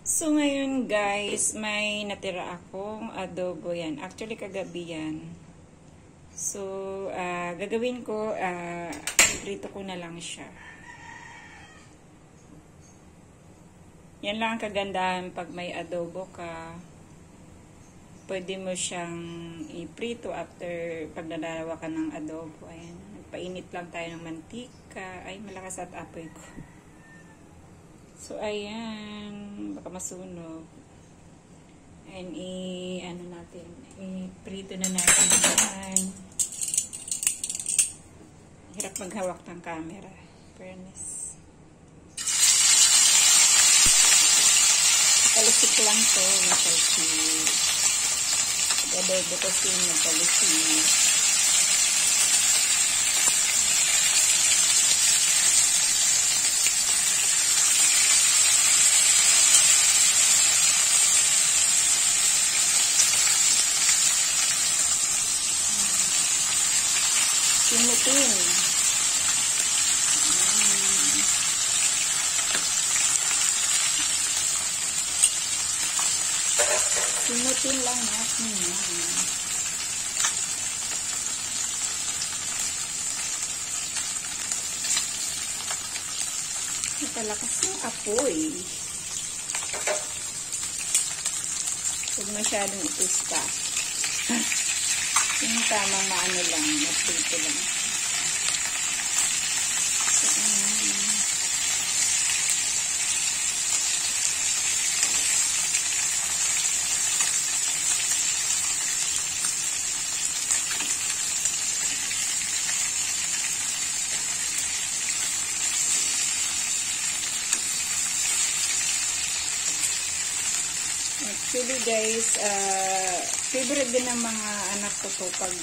So, ngayon guys, may natira akong adobo yan. Actually, kagabi yan. So, gagawin ko, iprito ko na lang siya. Yan lang ang kagandahan pag may adobo ka. Pwede mo siyang iprito after pag nadalawa ka ng adobo. Ayan. Nagpainit lang tayo ng mantika. Ay, malakas at apoy ko. So, ayan. Baka masunog. And, natin. I-prito na natin yan. Hirap maghawak ng camera. Fairness. Talisik lang to. Matalisik. Adobo kasi matalisik. Simutin. Simutin lang natin yan. Napalakas yung apoy. Huwag masyadong itusta. Yung tamang maano lang, maprito lang. Actually guys, favorite din ng mga anak ko to pag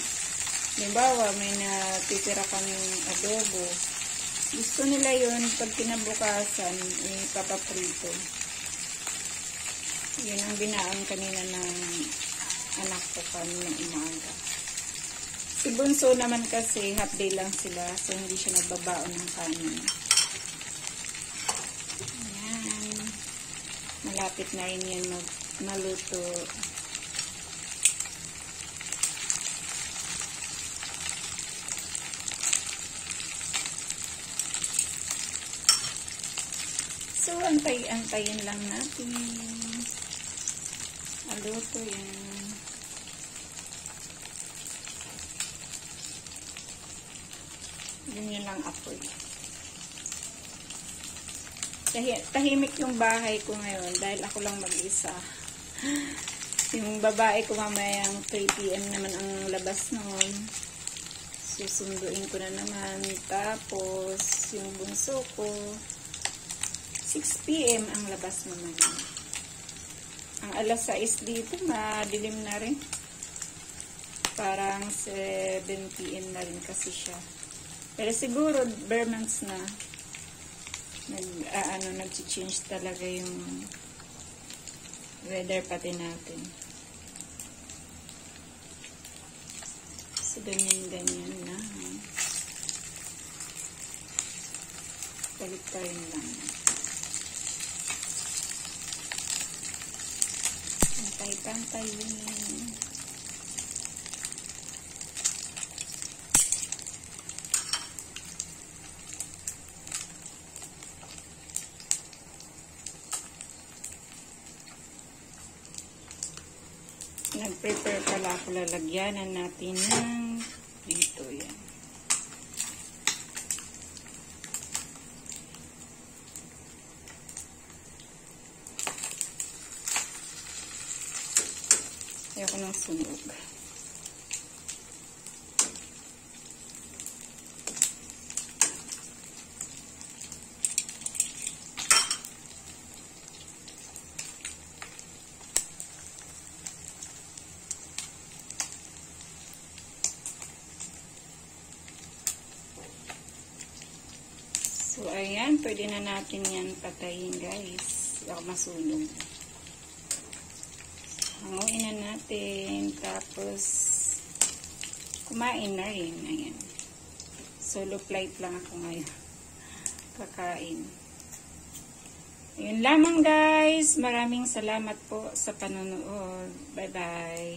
halimbawa may natitira kaming adobo. Gusto nila yun pag kinabukasan ipapaprito. Yun ang binaon kanina ng anak ko kaninang umaga. Si Bunso naman kasi half day lang sila, so hindi siya nagbabaon ng kanin. Ayan. Malapit na rin yan maluto. So, antayin lang natin. Maluto yan. Ganyan lang apoy. Tahimik yung bahay ko ngayon dahil ako lang mag-isa. Yung babae ko mamayang 3 PM naman ang labas noon. Susunduin ko na naman. Tapos, yung bunso ko, 6 PM ang labas naman. Ang alas 6 dito, madilim na rin. Parang 7 PM na rin kasi siya. Pero siguro, bare months na. Nag-change talaga yung weather pati natin. So, ganyan na. Balik-tayin lang. Pantay-pantay yun. Nag-prepare pala ako, lalagyanan natin ng dito yan. Ayoko ng sunog. So, ayan. Pwede na natin yan patayin, guys. Baka masunog. Hanguin na natin. Tapos, kumain na rin. Ayan. Solo flight lang ako ngayon. Kakain. Yun lamang guys. Maraming salamat po sa panonood. Bye-bye.